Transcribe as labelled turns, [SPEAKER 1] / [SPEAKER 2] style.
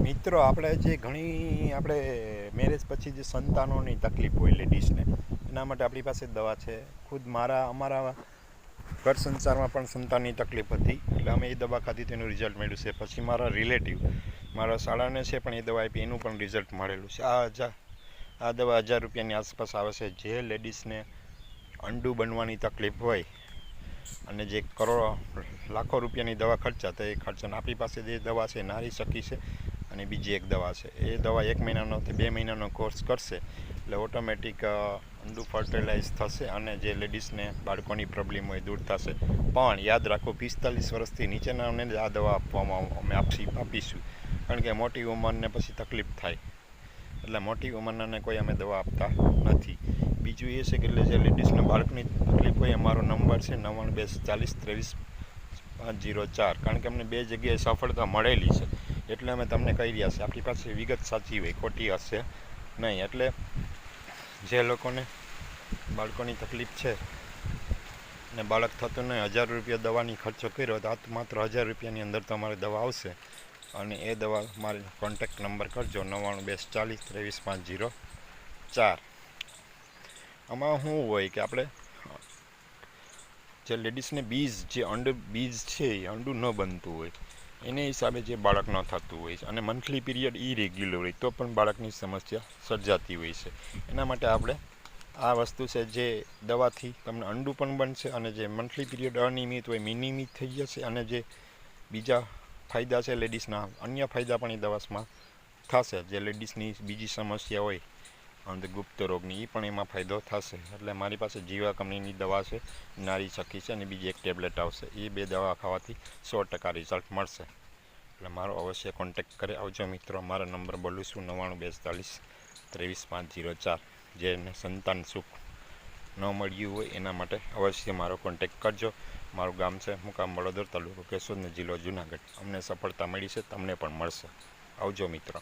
[SPEAKER 1] મિત્રો આપણે જે ઘણી આપણે મેરેજ પછી જે સંતાનોની તકલીફ હોય લેડીઝને, એના માટે આપણી પાસે દવા છે. ખુદ અમારા ઘર સંસારમાં પણ સંતાનની તકલીફ હતી, એટલે અમે એ દવા ખાધી તેનું રિઝલ્ટ મળ્યું છે. પછી મારા રિલેટિવ મારા શાળાને છે પણ એ દવા આપી, એનું પણ રિઝલ્ટ મળેલું છે. આ દવા 1000 રૂપિયાની આસપાસ આવે છે. જે લેડીઝને અંડું બનવાની તકલીફ હોય અને જે લાખો રૂપિયાની દવા ખર્ચા, તો એ ખર્ચા આપણી પાસે જે દવા છે નારી શકી છે. અને બીજી એક દવા છે, એ દવા 1 મહિનાનો 2 મહિનાનો કોર્સ કરશે એટલે ઓટોમેટિક અંડું ફર્ટિલાઇઝ થશે અને જે લેડીઝને બાળકોની પ્રોબ્લેમ હોય દૂર થશે. પણ યાદ રાખો, 45 વર્ષથી નીચેનાઓને જ આ દવા આપવામાં અમે આપીશું, કારણ કે મોટી ઉંમરને પછી તકલીફ થાય, એટલે મોટી ઉંમરનાને કોઈ અમે દવા આપતા નથી. બીજું એ છે કે જે લેડીઝને બાળકની તકલીફ હોય, અમારો નંબર છે 99 40 23 504, કારણ કે અમને 2 જગ્યાએ સફળતા મળેલી છે, એટલે અમે તમને કહી રહ્યા છીએ. આપણી પાસે વિગત સાચી હોય, ખોટી હશે નહીં. એટલે જે લોકોને બાળકોની તકલીફ છે ને બાળક થતું નહીં, 1000 રૂપિયા દવાની ખર્ચો કર્યો, તો આ માત્ર 1000 રૂપિયાની અંદર તમારે દવા આવશે. અને એ દવા મારે કોન્ટેક્ટ નંબર કરજો 99 40 23 504. આમાં શું હોય કે આપણે જે લેડીઝને બીજ છે એ અંડું ન બનતું હોય, એને હિસાબે જે બાળક ન થતું હોય છે અને મંથલી પીરિયડ ઇરેગ્યુલર હોય તો પણ બાળકની સમસ્યા સર્જાતી હોય છે. એના માટે આપણે આ વસ્તુ છે, જે દવાથી તમને અંડું પણ બનશે અને જે મંથલી પીરિયડ અનિયમિત હોય નિયમિત થઈ જશે, અને જે બીજા ફાયદા છે લેડીઝના, અન્ય ફાયદા પણ એ દવામાં થશે. જે લેડીઝની બીજી સમસ્યા હોય અને ગુપ્ત રોગની, એ પણ એમાં ફાયદો થશે. એટલે મારી પાસે જીવા કંપનીની દવા છે, નારી શકી છે, અને બીજી એક ટેબ્લેટ આવશે. એ 2 દવા ખાવાથી 100% રિઝલ્ટ મળશે. એટલે મારો અવશ્ય કોન્ટેક્ટ કરી આવજો મિત્રો. મારા નંબર બોલું છું 99 40 23 504. જેને સંતાન સુખ ન મળ્યું હોય એના માટે અવશ્ય મારો કોન્ટેક્ટ કરજો. મારું ગામ છે મુકામ વડોદર, તાલુકો કેશોદ, જિલ્લો જુનાગઢ. અમને સફળતા મળી છે, તમને પણ મળશે. આવજો મિત્રો.